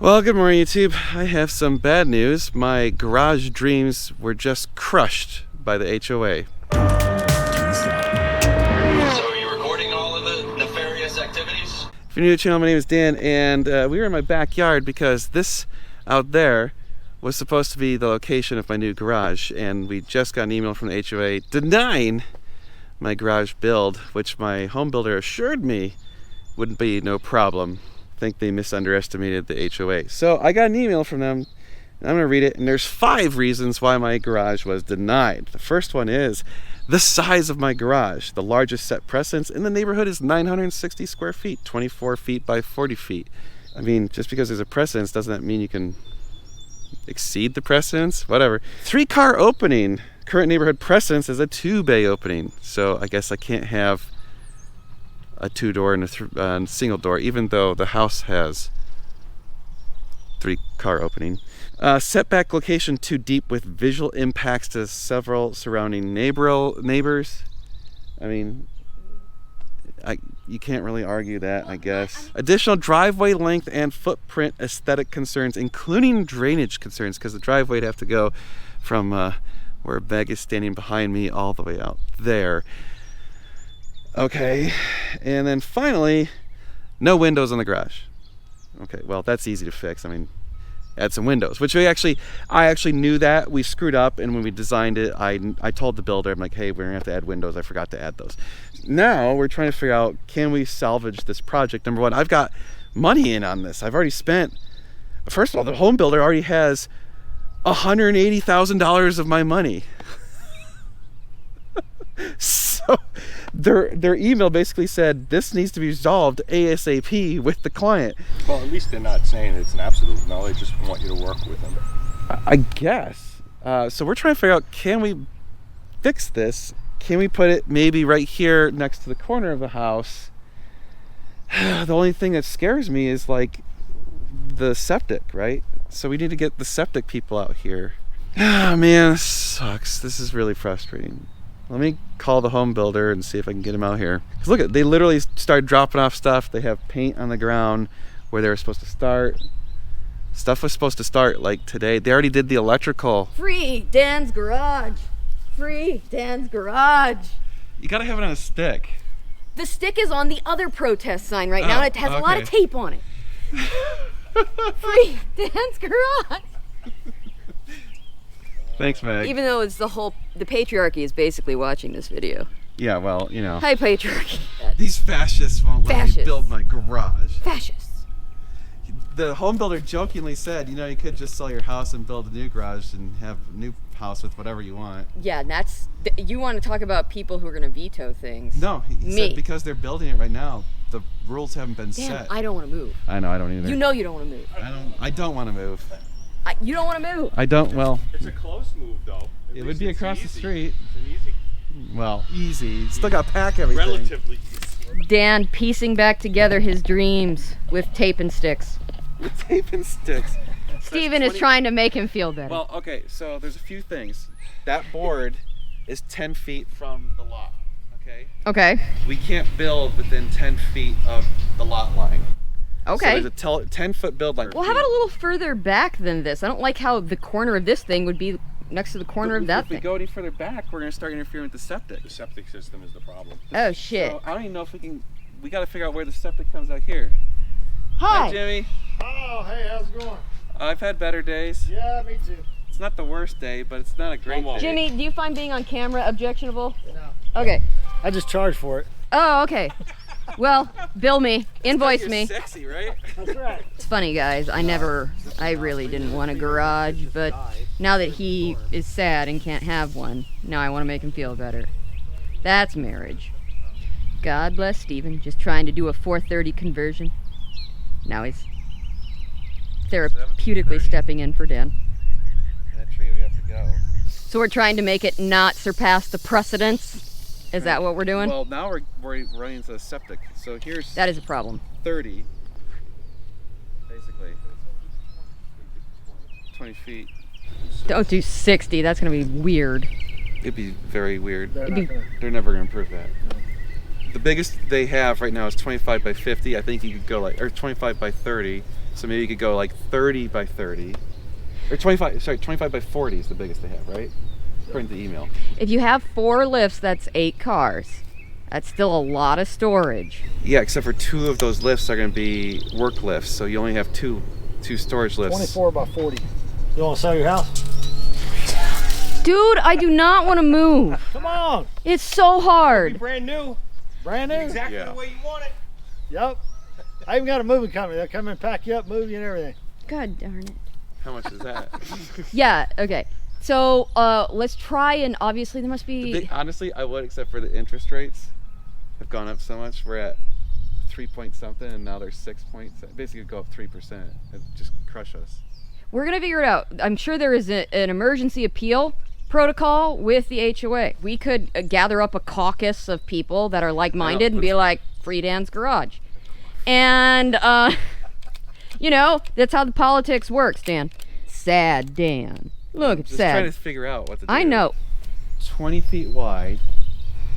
Well, good morning, YouTube. I have some bad news. My garage dreams were just crushed by the HOA. So are you recording all of the nefarious activities? If you're new to the channel, my name is Dan, and we were in my backyard because this out there was supposed to be the location of my new garage, and we just got an email from the HOA denying my garage build, which my home builder assured me wouldn't be no problem. I think they misunderestimated the HOA. So I got an email from them, and I'm gonna read it, and there's 5 reasons why my garage was denied. The first one is the size of my garage. The largest set precedence in the neighborhood is 960 square feet, 24 feet by 40 feet. I mean, just because there's a precedence doesn't that mean you can exceed the precedence? Whatever. 3-car opening. Current neighborhood precedence is a 2-bay opening, so I guess I can't have a 2-door and a single door, even though the house has 3-car opening. Setback location too deep with visual impacts to several surrounding neighbors. I mean, you can't really argue that, I guess. Additional driveway length and footprint aesthetic concerns, including drainage concerns, because the driveway would have to go from where Meg is standing behind me all the way out there. Okay, and then finally, no windows in the garage. Okay, well, that's easy to fix. I mean, add some windows, which I actually knew that. We screwed up, and when we designed it, I told the builder, I'm like, hey, we're gonna have to add windows. I forgot to add those. Now we're trying to figure out, can we salvage this project? Number one, I've got money in on this. I've already spent, first of all, the home builder already has $180,000 of my money. So their email basically said this needs to be resolved ASAP with the client. Well, at least they're not saying it's an absolute no. They just want you to work with them. I guess. So we're trying to figure out, can we fix this? Can we put it maybe right here next to the corner of the house? The only thing that scares me is like the septic, right? So we need to get the septic people out here. Ah, man, this sucks. This is really frustrating. Let me call the home builder and see if I can get him out here. Because look, they literally started dropping off stuff. They have paint on the ground where they were supposed to start. Stuff was supposed to start like today. They already did the electrical. Free Dan's garage. Free Dan's garage. You gotta have it on a stick. The stick is on the other protest sign right now, and it has a lot of tape on it. Free Dan's garage. Thanks, Meg. Even though it's the patriarchy is basically watching this video. Yeah, well, you know. Hi, patriarchy. These fascists won't let me build my garage. Fascists. The home builder jokingly said, you know, you could just sell your house and build a new garage and have a new house with whatever you want. Yeah, and that's, you want to talk about people who are going to veto things. No, he said because they're building it right now, the rules haven't been set. I don't want to move. I know, I don't either. You know you don't want to move. I don't want to move. You don't want to move. I don't, well. It's a close move, though. It would be across the street. It's an easy. Well, easy. Still got to pack everything. Relatively easy. Dan piecing back together his dreams with tape and sticks. With tape and sticks. Steven is trying to make him feel better. Well, okay, so there's a few things. That board is 10 feet from the lot, okay? Okay. We can't build within 10 feet of the lot line. Okay. So there's a 10-foot build line. Well, how about a little further back than this? I don't like how the corner of this thing would be next to the corner of that If we thing. go any further back, we're going to start interfering with the septic. The septic system is the problem. Oh, shit. So I don't even know if we got to figure out where the septic comes out here. Hi. Hi, Jimmy. Oh, hey, how's it going? I've had better days. Yeah, me too. It's not the worst day, but it's not a great day. Jimmy, do you find being on camera objectionable? No. Okay. I just charged for it. Oh, okay. Well, bill me, invoice You're me. sexy, right? That's right. It's funny, guys. I really didn't want a garage, but now that he is sad and can't have one, now I want to make him feel better. That's marriage. God bless Steven, just trying to do a 4:30 conversion. Now he's therapeutically stepping in for Dan. That tree we have to go. So we're trying to make it not surpass the precedence. Is that what we're doing? Well, now we're running into the septic. So here's That is a problem. 30, basically. 20 feet. Don't do 60. That's going to be weird. It'd be very weird. They're It'd not be- gonna, They're never gonna improve that. The biggest they have right now is 25 by 50. I think you could go like, or 25 by 30. So maybe you could go like 30 by 30, or 25 by 40 is the biggest they have, right? According to the email. If you have 4 lifts, that's 8 cars. That's still a lot of storage. Yeah, except for 2 of those lifts are going to be work lifts, so you only have two storage lifts. 24 by 40. You want to sell your house? Dude, I do not want to move. Come on. It's so hard. Brand new. Brand new? Exactly Yeah. the way you want it. Yep. I even got a moving company. They'll come and pack you up, move you, and everything. God darn it. How much is that? Yeah, okay. So let's try, and obviously there must be... Honestly, I would, except for the interest rates have gone up so much. We're at 3 point something, and now they're 6 points. Basically, go up 3%. It just crush us. We're going to figure it out. I'm sure there is an emergency appeal protocol with the HOA. We could gather up a caucus of people that are like-minded and be like, free Dan's garage. And, you know, that's how the politics works, Dan. Sad Dan. Look, it's Just trying to sad. figure out what to do. I know. 20 feet wide,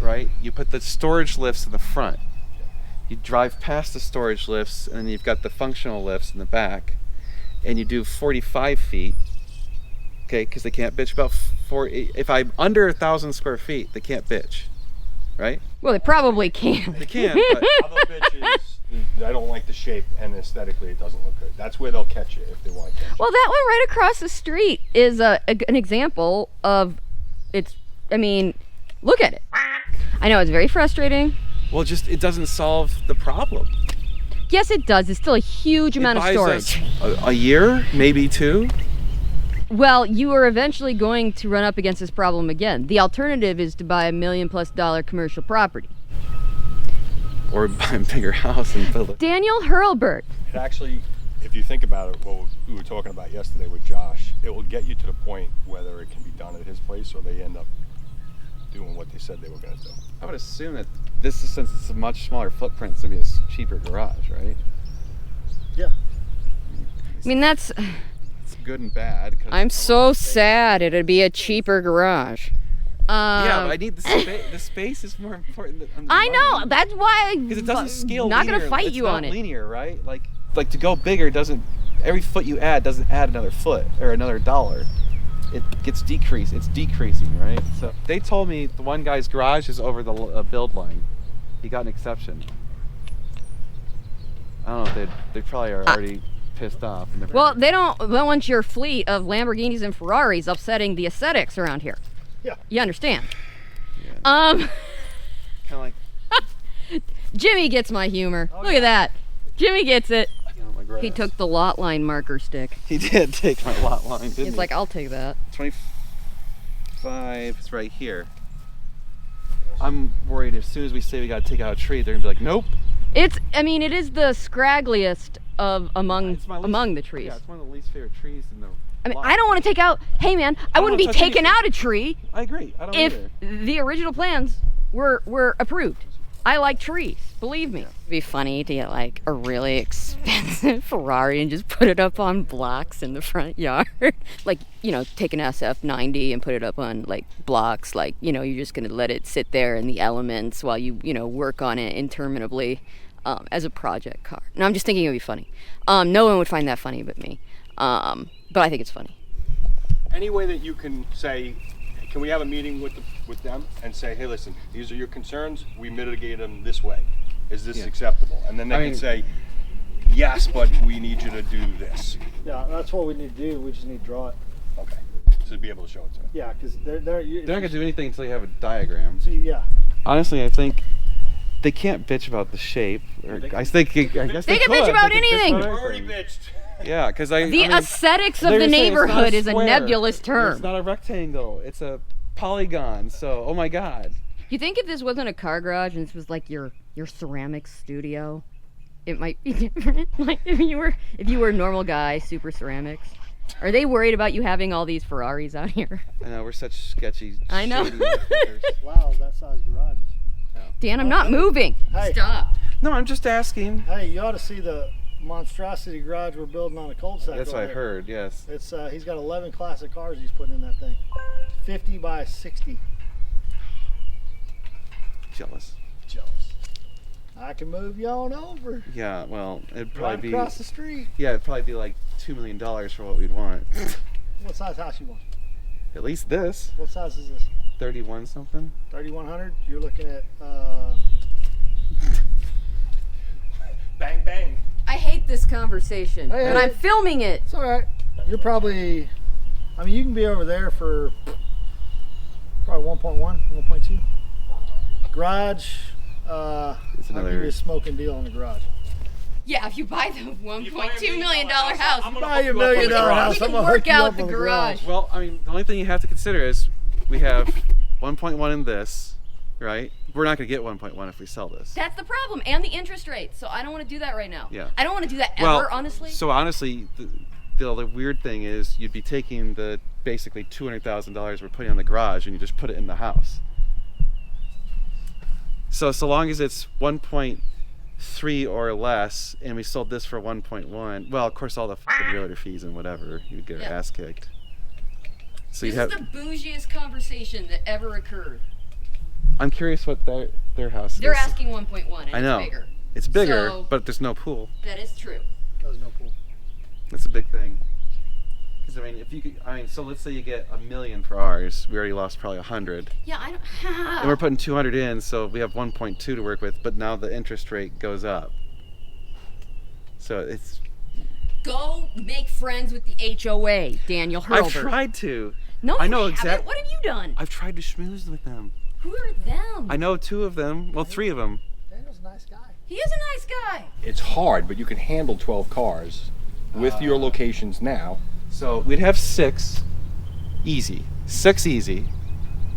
right? You put the storage lifts in the front. You drive past the storage lifts, and then you've got the functional lifts in the back. And you do 45 feet, okay? Because they can't bitch about if I'm under 1,000 square feet, they can't bitch, right? Well, they probably can. They can, but Other bitches, I don't like the shape, and aesthetically it doesn't look good. That's where they'll catch you if they want to catch you. Well, that one right across the street is an example of I mean, look at it. I know, it's very frustrating. well, just it doesn't solve the problem. Yes, it does. It's still a huge amount of It buys storage. us a year, maybe 2. Well, you are eventually going to run up against this problem again. The alternative is to buy $1 million+ commercial property. Or buy a bigger house and build it. Daniel Hurlbert. It actually, if you think about it, what we were talking about yesterday with Josh, it will get you to the point whether it can be done at his place or they end up doing what they said they were going to do. I would assume that this is, since it's a much smaller footprint, it's gonna be a cheaper garage, right? Yeah. I mean, that's... It's good and bad. 'Cause I'm so sad it'd be a cheaper garage. Yeah, but I need the space. The space is more important than the I know. money. That's why Because it doesn't scale not linear. gonna fight It's you not on it. linear, right? Like to go bigger doesn't. Every foot you add doesn't add another foot or another dollar. It gets decreased. It's decreasing, right? So they told me the one guy's garage is over the build line. He got an exception. I don't know if they probably are already pissed off. And Well, they don't want your fleet of Lamborghinis and Ferraris upsetting the aesthetics around here. Yeah. You understand? Yeah. Um, kind of like Jimmy gets my humor. Look at that. Jimmy gets it. my grass. He took the lot line marker stick. He did take my lot line, didn't He's he? like, I'll take that. 25. It's right here. I'm worried as soon as we say we got to take out a tree, they're gonna be like, nope. I mean, it is the scraggliest of among It's my least- the trees. Yeah, it's one of the least favorite trees in the. I mean, lot. I don't want to take out. Hey, man, I wouldn't be wanna touch taking anything. out a tree I agree. I don't if either. the original plans were approved. I like trees, believe me. It'd be funny to get like a really expensive Ferrari and just put it up on blocks in the front yard. Like, you know, take an SF90 and put it up on like blocks. Like, you know, you're just gonna let it sit there in the elements while you work on it interminably as a project car. No, I'm just thinking it would be funny. No one would find that funny but me. But I think it's funny. Any way that you can say, can we have a meeting with them and say, hey, listen, these are your concerns. We mitigate them this way. Is this Yeah. acceptable? And then they I can mean- say, yes, but we need you to do this. Yeah, that's what we need to do. We just need to draw it. Okay. So be able to show it to them. Yeah, because they're They're not gonna do anything until you have a diagram. See, yeah. Honestly, I think they can't bitch about the shape. Or, I think. I guess They they can bitch could. about They could bitch anything. about Already everything. bitched. Yeah, because The I mean, aesthetics of they're the saying it's not neighborhood is a square. nebulous term. It's not a rectangle. It's a polygon. So, oh my God. You think if this wasn't a car garage and this was like your ceramics studio, it might be different? Like if you were a normal guy, super ceramics. Are they worried about you having all these Ferraris out here? I know we're such sketchy. I know. shady motherfuckers. Wow, that size garage. Dan, I'm not moving. Hey. Stop. No, I'm just asking. Hey, you ought to see the monstrosity garage we're building on a cul-de-sac. That's what I over there. heard. Yes. It's he's got 11 classic cars he's putting in that thing. 50 by 60. Jealous. Jealous. I can move you on over. Yeah, well, it'd Right probably be. across the street. Yeah, it'd probably be like $2 million for what we'd want. What size house you want? At least this. What size is this? 31 something. 3,100. You're looking at. Bang, bang. I hate this conversation, Hey, but hey. I'm filming it. It's all right. You're probably. I mean, you can be over there for probably 1.1, 1.2. Garage. I'll give you another- a smoking deal on the garage. Yeah, if you buy the $1.2 $1.2 million house, house, I'm gonna Buy hook you a you up on $1 million the garage. house. we I'm can gonna hook work you out up the on the garage. garage. Well, I mean, the only thing you have to consider is we have 1.1 in this, right? We're not going to get 1.1 if we sell this. That's the problem, and the interest rate. So I don't want to do that right now. Yeah. I don't want to do that ever, Well, honestly. So honestly, the weird thing is you'd be taking the basically $200,000 we're putting on the garage and you just put it in the house. So long as it's 1.3 or less, and we sold this for 1.1, well, of course, all the fucking realtor fees and whatever, you'd get our Yeah. ass kicked. So This you'd have. is the bougiest conversation that ever occurred. I'm curious what their house They're is. asking 1.1, and I know. it's bigger. It's bigger, So- but there's no pool. That is true. There's no pool. That's a big thing. Because I mean, if you could, so let's say you get $1 million for ours. We already lost probably 100, Yeah, I don't. and we're putting 200 in, so we have 1.2 to work with. But now the interest rate goes up. So it's. Go make friends with the HOA, Daniel Hurlbert. I've tried to. No, I you know haven't. exact- What have you done? I've tried to schmooze with them. Who are them? I know 2 of them. Well, 3 of them. Daniel's a nice guy. He is a nice guy. It's hard, but you can handle 12 cars with your locations now. So we'd have 6 easy. 6 easy.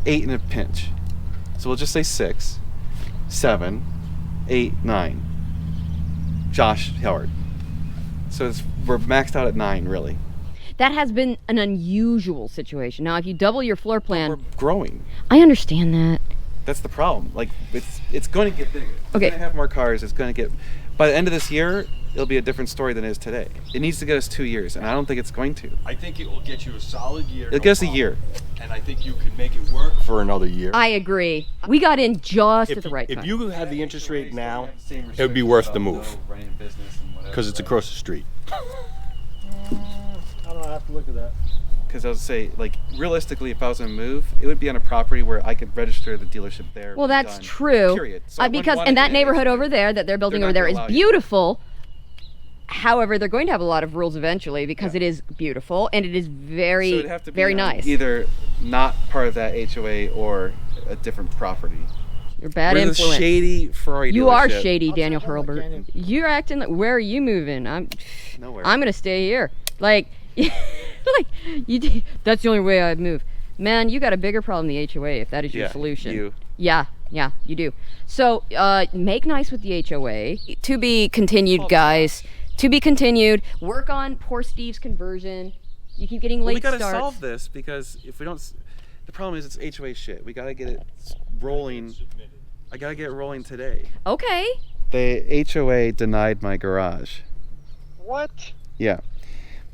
8 in a pinch. So we'll just say 6, 7, 8, 9. Josh Howard. So we're maxed out at 9, really. That has been an unusual situation. Now, if you double your floor plan, We're growing. I understand that. That's the problem. Like it's going to get bigger. We're Okay. going to have more cars. It's going to get. By the end of this year, it'll be a different story than it is today. It needs to get us 2 years, and I don't think it's going to. I think it will get you a solid year. It'll no get us a problem. year. And I think you can make it work for another year. I agree. We got in just at the right if time. you had the interest rate now, it would be worth the move because it's across the street. I don't know. I have to look at that. Because I would say, like, realistically, if I was going to move, it would be on a property where I could register the dealership there. Well, be that's done, true. Period. So I wouldn't because want and it that in neighborhood HOA. over there that they're building They're over not there is gonna allow you. beautiful. However, they're going to have a lot of rules eventually because Yeah. it is beautiful and it is So very, it'd have to be very on nice. Either not part of that HOA or a different property. You're a bad We're the influence. shady Ferrari You are dealership. shady, I'll Daniel check on the Hurlbert. canyon. You're acting like, where are you moving? I'm Nowhere. gonna stay here. Like, like that's the only way I'd move. Man, you got a bigger problem than the HOA if that is your Yeah, solution. you. Yeah, you do. So, make nice with the HOA. To be continued, guys. To be continued. Work on poor Steve's conversion. You keep getting Well, late we gotta starts. solve this because if we don't, the problem is it's HOA shit. We gotta get it rolling. I gotta get it rolling today. Okay. The HOA denied my garage. What? Yeah.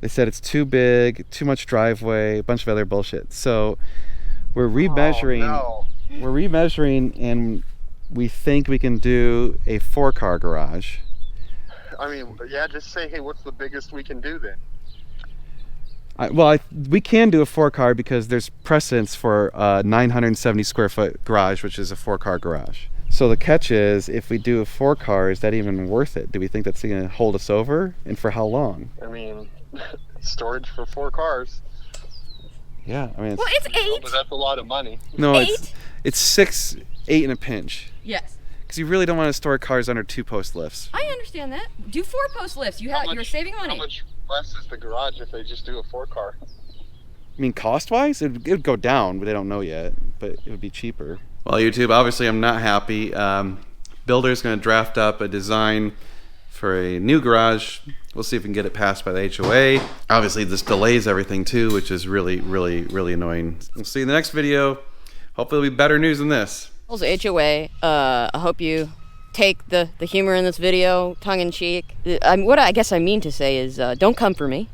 They said it's too big, too much driveway, a bunch of other bullshit. So we're remeasuring. Oh, no. We're remeasuring, and we think we can do a 4-car garage. I mean, yeah, just say, hey, what's the biggest we can do then? We can do a 4-car because there's precedence for a 970 square foot garage, which is a 4-car garage. So the catch is, if we do a 4-car, is that even worth it? Do we think that's going to hold us over, and for how long? I mean, storage for 4 cars. Yeah, I mean, Well, it's But 8. that's a lot of money. no, 8? it's 6, 8 in a pinch. Yes. Because you really don't want to store cars under 2-post lifts. I understand that. Do 4-post lifts. You're saving money. How much less is the garage if they just do a 4-car? I mean, cost-wise, it would go down, but they don't know yet. But it would be cheaper. Well, YouTube, obviously I'm not happy. Builder's going to draft up a design for a new garage. We'll see if we can get it passed by the HOA. Obviously, this delays everything too, which is really, really, really annoying. We'll see you in the next video. Hopefully it'll be better news than this. Also, HOA, I hope you take the humor in this video tongue in cheek. What I guess I mean to say is don't come for me.